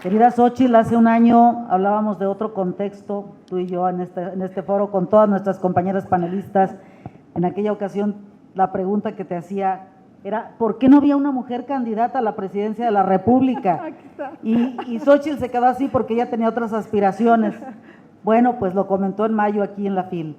Querida Xóchitl, hace un año hablábamos de otro contexto, tú y yo, en este foro, con todas nuestras compañeras panelistas. En aquella ocasión, la pregunta que te hacía era, ¿por qué no había una mujer candidata a la presidencia de la República? Y Xóchitl se quedó así porque ella tenía otras aspiraciones. Bueno, pues lo comentó en mayo aquí en la FIL.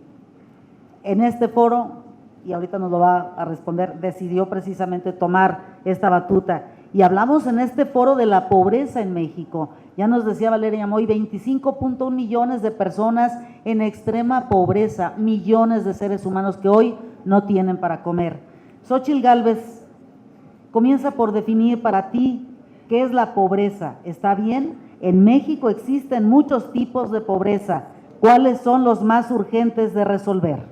En este foro, y ahorita nos lo va a responder, decidió precisamente tomar esta batuta. Y hablamos en este foro de la pobreza en México. Ya nos decía Valeria Moy, 25.1 millones de personas en extrema pobreza, millones de seres humanos que hoy no tienen para comer. Xóchitl Gálvez, comienza por definir para ti qué es la pobreza. ¿Está bien? En México existen muchos tipos de pobreza. ¿Cuáles son los más urgentes de resolver?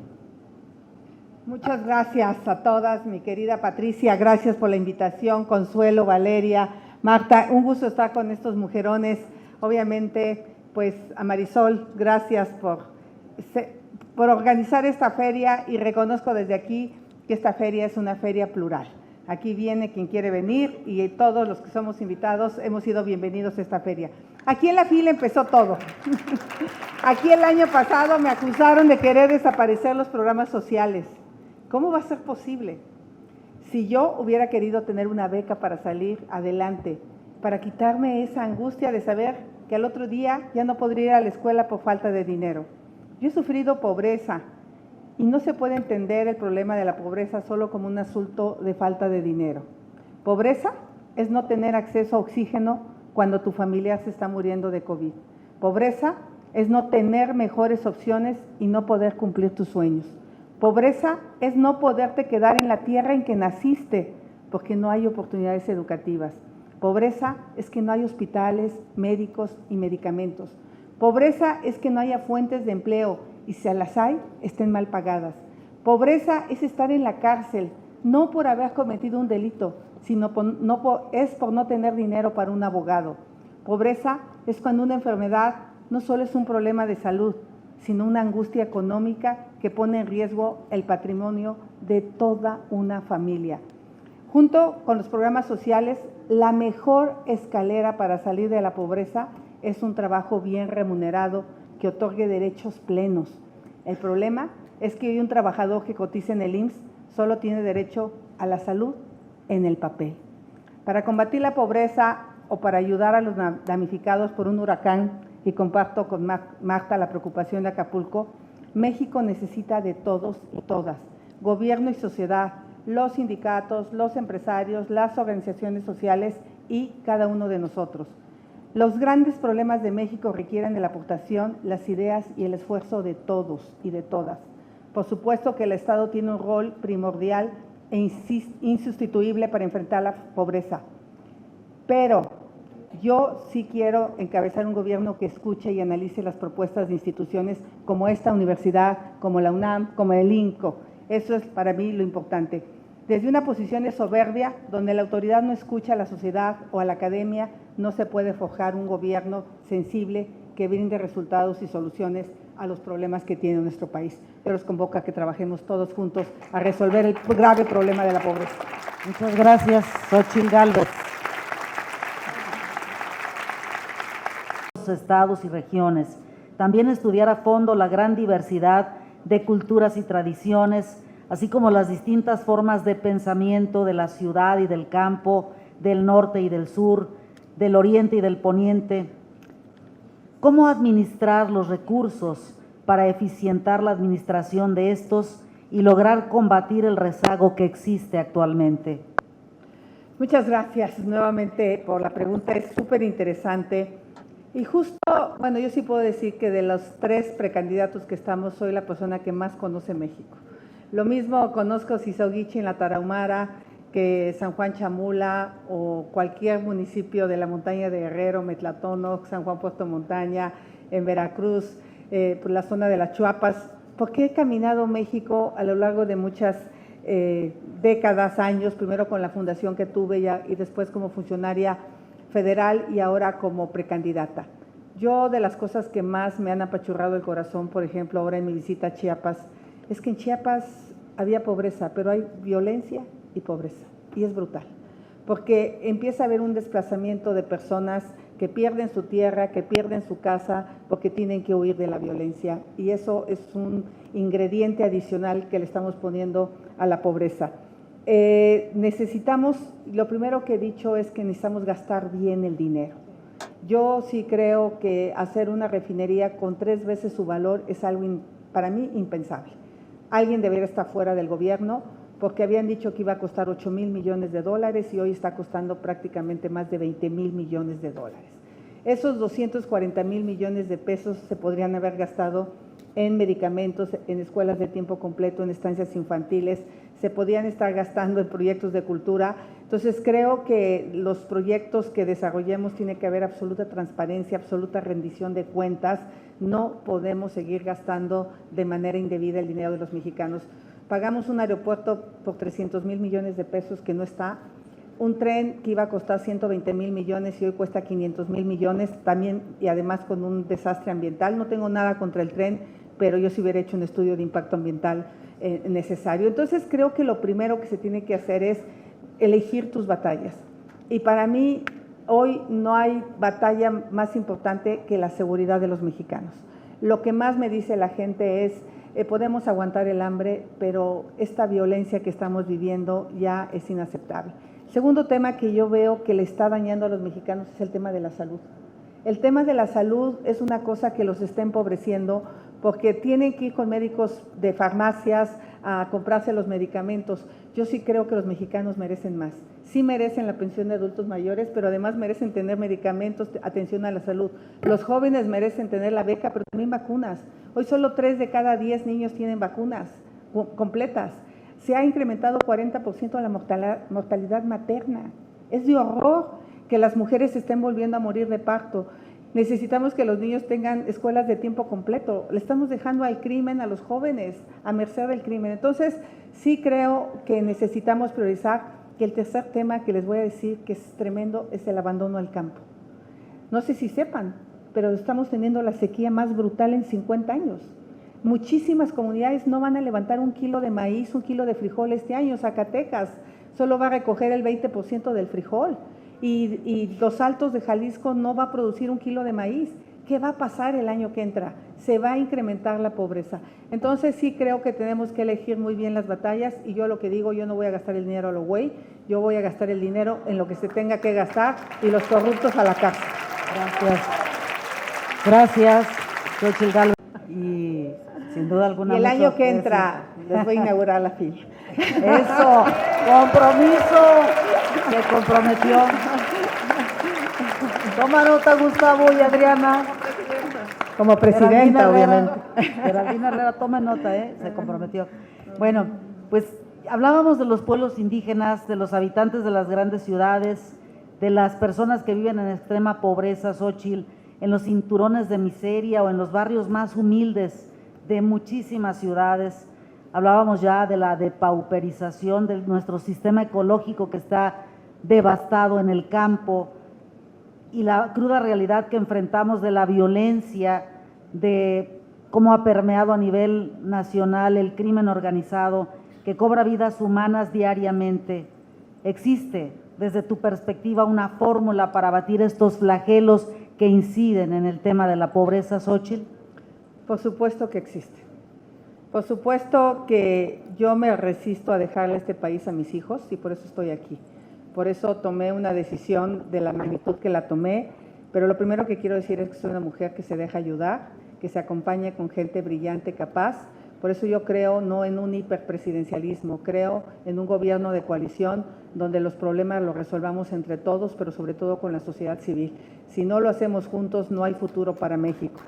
Muchas gracias a todas, mi querida Patricia, gracias por la invitación, Consuelo, Valeria, Marta, un gusto estar con estos mujerones, obviamente, pues a Marisol, gracias por organizar esta feria y reconozco desde aquí que esta feria es una feria plural. Aquí viene quien quiere venir y todos los que somos invitados hemos sido bienvenidos a esta feria. Aquí en la fila empezó todo. Aquí el año pasado me acusaron de querer desaparecer los programas sociales. ¿Cómo va a ser posible? Si yo hubiera querido tener una beca para salir adelante, para quitarme esa angustia de saber que al otro día ya no podría ir a la escuela por falta de dinero. Yo he sufrido pobreza y no se puede entender el problema de la pobreza solo como un asunto de falta de dinero. Pobreza es no tener acceso a oxígeno cuando tu familiar se está muriendo de COVID. Pobreza es no tener mejores opciones y no poder cumplir tus sueños. Pobreza es no poderte quedar en la tierra en que naciste porque no hay oportunidades educativas. Pobreza es que no hay hospitales, médicos y medicamentos. Pobreza es que no haya fuentes de empleo y si las hay, estén mal pagadas. Pobreza es estar en la cárcel, no por haber cometido un delito, sino por no tener dinero para un abogado. Pobreza es cuando una enfermedad no solo es un problema de salud, sino una angustia económica que pone en riesgo el patrimonio de toda una familia. Junto con los programas sociales, la mejor escalera para salir de la pobreza es un trabajo bien remunerado que otorgue derechos plenos. El problema es que hoy un trabajador que cotiza en el IMSS solo tiene derecho a la salud en el papel. Para combatir la pobreza o para ayudar a los damnificados por un huracán, y comparto con Marta la preocupación de Acapulco, México necesita de todos y todas, gobierno y sociedad, los sindicatos, los empresarios, las organizaciones sociales y cada uno de nosotros. Los grandes problemas de México requieren de la aportación, las ideas y el esfuerzo de todos y de todas. Por supuesto que el Estado tiene un rol primordial e insustituible para enfrentar la pobreza, pero yo sí quiero encabezar un gobierno que escuche y analice las propuestas de instituciones como esta universidad, como la UNAM, como el INCO. Eso es para mí lo importante. Desde una posición de soberbia, donde la autoridad no escucha a la sociedad o a la academia, no se puede forjar un gobierno sensible que brinde resultados y soluciones a los problemas que tiene nuestro país. Yo los convoco a que trabajemos todos juntos a resolver el grave problema de la pobreza. Muchas gracias, Xóchitl Gálvez. Estados y regiones, también estudiar a fondo la gran diversidad de culturas y tradiciones, así como las distintas formas de pensamiento de la ciudad y del campo, del norte y del sur, del oriente y del poniente. ¿Cómo administrar los recursos para eficientar la administración de estos y lograr combatir el rezago que existe actualmente? Muchas gracias nuevamente por la pregunta, es súper interesante. Y justo, bueno, yo sí puedo decir que de los 3 precandidatos que estamos, soy la persona que más conoce México. Lo mismo conozco Sisoguichi en la Tarahumara, que San Juan Chamula o cualquier municipio de la montaña de Guerrero, Metlatono, San Juan Puerto Montaña, en Veracruz, por la zona de las Chuapas, porque he caminado México a lo largo de muchas décadas, años, primero con la fundación que tuve y después como funcionaria federal y ahora como precandidata. Yo de las cosas que más me han apachurrado el corazón, por ejemplo, ahora en mi visita a Chiapas, es que en Chiapas había pobreza, pero hay violencia y pobreza, y es brutal, porque empieza a haber un desplazamiento de personas que pierden su tierra, que pierden su casa, porque tienen que huir de la violencia. Y eso es un ingrediente adicional que le estamos poniendo a la pobreza. Necesitamos, lo primero que he dicho es que necesitamos gastar bien el dinero. Yo sí creo que hacer una refinería con 3 veces su valor es algo para mí impensable. Alguien debería estar fuera del gobierno, porque habían dicho que iba a costar 8,000 millones de dólares y hoy está costando prácticamente más de 20,000 millones de dólares. Esos 240,000 millones de pesos se podrían haber gastado en medicamentos, en escuelas de tiempo completo, en estancias infantiles, se podían estar gastando en proyectos de cultura. Entonces creo que los proyectos que desarrollemos tiene que haber absoluta transparencia, absoluta rendición de cuentas. No podemos seguir gastando de manera indebida el dinero de los mexicanos. Pagamos un aeropuerto por 300,000 millones de pesos que no está, un tren que iba a costar 120,000 millones y hoy cuesta 500,000 millones, también y además con un desastre ambiental. No tengo nada contra el tren, pero yo sí hubiera hecho un estudio de impacto ambiental necesario. Entonces creo que lo primero que se tiene que hacer es elegir tus batallas. Y para mí hoy no hay batalla más importante que la seguridad de los mexicanos. Lo que más me dice la gente es, podemos aguantar el hambre, pero esta violencia que estamos viviendo ya es inaceptable. Segundo tema que yo veo que le está dañando a los mexicanos es el tema de la salud. El tema de la salud es una cosa que los está empobreciendo porque tienen que ir con médicos de farmacias a comprarse los medicamentos. Yo sí creo que los mexicanos merecen más. Sí merecen la pensión de adultos mayores, pero además merecen tener medicamentos, atención a la salud. Los jóvenes merecen tener la beca, pero también vacunas. Hoy solo 3 de cada 10 niños tienen vacunas completas. Se ha incrementado 40% la mortalidad materna. Es de horror que las mujeres se estén volviendo a morir de parto. Necesitamos que los niños tengan escuelas de tiempo completo. Le estamos dejando al crimen, a los jóvenes, a merced del crimen. Entonces, sí creo que necesitamos priorizar. Que el tercer tema que les voy a decir que es tremendo es el abandono al campo. No sé si sepan, pero estamos teniendo la sequía más brutal en 50 años. Muchísimas comunidades no van a levantar 1 kilo de maíz, 1 kilo de frijol este año. Zacatecas solo va a recoger el 20% del frijol. Y Los Altos de Jalisco no va a producir 1 kilo de maíz. ¿Qué va a pasar el año que entra? Se va a incrementar la pobreza. Entonces sí creo que tenemos que elegir muy bien las batallas y yo lo que digo, yo no voy a gastar el dinero a lo güey, yo voy a gastar el dinero en lo que se tenga que gastar y los corruptos a la cárcel. Gracias. Gracias, Xochitl Gálvez. Y sin duda alguna. Y el año que entra les voy a inaugurar la fila. Eso, compromiso, se comprometió. Toma nota, Gustavo y Adriana. Como presidenta, obviamente. Geraldina Herrera, toma nota, se comprometió. Bueno, pues hablábamos de los pueblos indígenas, de los habitantes de las grandes ciudades, de las personas que viven en extrema pobreza, Xochitl, en los cinturones de miseria o en los barrios más humildes de muchísimas ciudades. Hablábamos ya de la depauperización de nuestro sistema ecológico que está devastado en el campo, y la cruda realidad que enfrentamos de la violencia, de cómo ha permeado a nivel nacional el crimen organizado que cobra vidas humanas diariamente. ¿Existe desde tu perspectiva una fórmula para abatir estos flagelos que inciden en el tema de la pobreza, Xochitl? Por supuesto que existe. Por supuesto que yo me resisto a dejarle este país a mis hijos y por eso estoy aquí. Por eso tomé una decisión de la magnitud que la tomé, pero lo primero que quiero decir es que soy una mujer que se deja ayudar, que se acompaña con gente brillante, capaz. Por eso yo creo no en un hiperpresidencialismo, creo en un gobierno de coalición donde los problemas los resolvamos entre todos, pero sobre todo con la sociedad civil. Si no lo hacemos juntos, no hay futuro para México.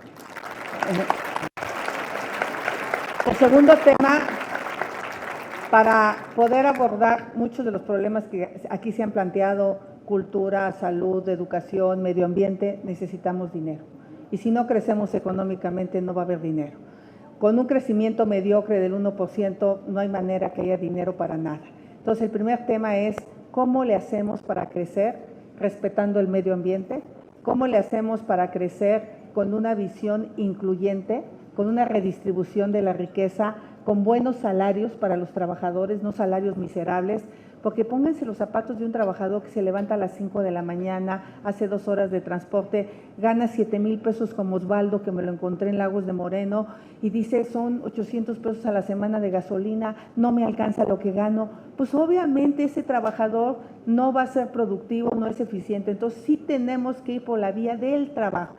El segundo tema, para poder abordar muchos de los problemas que aquí se han planteado, cultura, salud, educación, medio ambiente, necesitamos dinero. Y si no crecemos económicamente, no va a haber dinero. Con un crecimiento mediocre del 1%, no hay manera que haya dinero para nada. Entonces, el primer tema es, ¿cómo le hacemos para crecer respetando el medio ambiente? ¿Cómo le hacemos para crecer con una visión incluyente, con una redistribución de la riqueza, con buenos salarios para los trabajadores, no salarios miserables, porque pónganse los zapatos de un trabajador que se levanta a las 5 de la mañana, hace 2 horas de transporte, gana 7,000 pesos como Osvaldo, que me lo encontré en Lagos de Moreno, y dice, son 800 pesos a la semana de gasolina, no me alcanza lo que gano. Pues obviamente ese trabajador no va a ser productivo, no es eficiente. Entonces sí tenemos que ir por la vía del trabajo.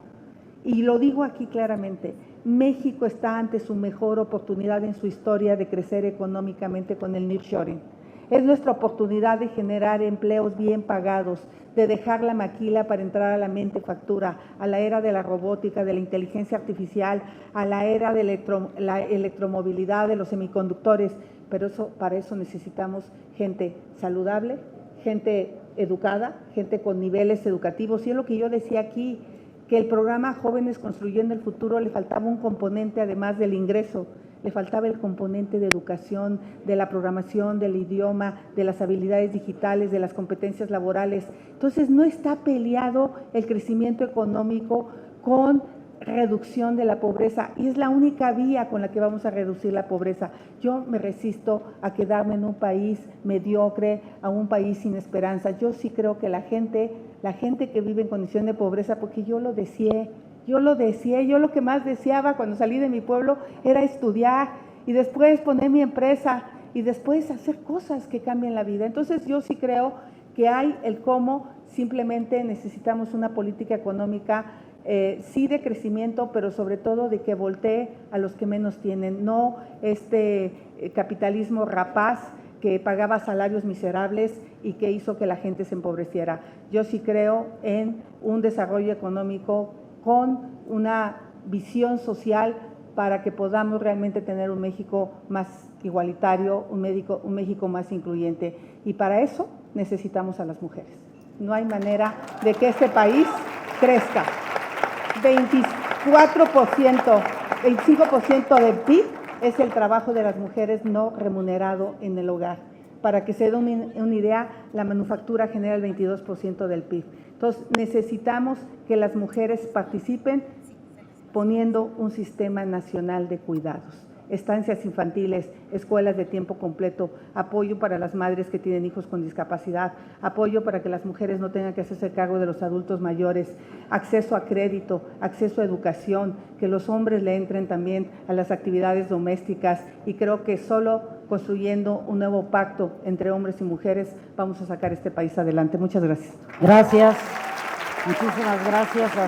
Y lo digo aquí claramente, México está ante su mejor oportunidad en su historia de crecer económicamente con el nearshoring. Es nuestra oportunidad de generar empleos bien pagados, de dejar la maquila para entrar a la manufactura, a la era de la robótica, de la inteligencia artificial, a la era de la electromovilidad, de los semiconductores, pero para eso necesitamos gente saludable, gente educada, gente con niveles educativos. Y es lo que yo decía aquí, que el programa Jóvenes Construyendo el Futuro le faltaba un componente además del ingreso, le faltaba el componente de educación, de la programación, del idioma, de las habilidades digitales, de las competencias laborales. Entonces no está peleado el crecimiento económico con reducción de la pobreza, y es la única vía con la que vamos a reducir la pobreza. Yo me resisto a quedarme en un país mediocre, a un país sin esperanza. Yo sí creo que la gente que vive en condición de pobreza, porque yo lo deseé, yo lo que más deseaba cuando salí de mi pueblo era estudiar y después poner mi empresa y después hacer cosas que cambien la vida. Entonces yo sí creo que hay el cómo, simplemente necesitamos una política económica sí de crecimiento, pero sobre todo de que voltee a los que menos tienen, no este capitalismo rapaz que pagaba salarios miserables y que hizo que la gente se empobreciera. Yo sí creo en un desarrollo económico con una visión social para que podamos realmente tener un México más igualitario, un México más incluyente. Y para eso necesitamos a las mujeres. No hay manera de que este país crezca. 25% del PIB es el trabajo de las mujeres no remunerado en el hogar. Para que se dé una idea, la manufactura genera el 22% del PIB. Entonces, necesitamos que las mujeres participen poniendo un sistema nacional de cuidados, estancias infantiles, escuelas de tiempo completo, apoyo para las madres que tienen hijos con discapacidad, apoyo para que las mujeres no tengan que hacerse cargo de los adultos mayores, acceso a crédito, acceso a educación, que los hombres le entren también a las actividades domésticas, y creo que solo construyendo un nuevo pacto entre hombres y mujeres vamos a sacar este país adelante. Muchas gracias. Gracias. Muchísimas gracias a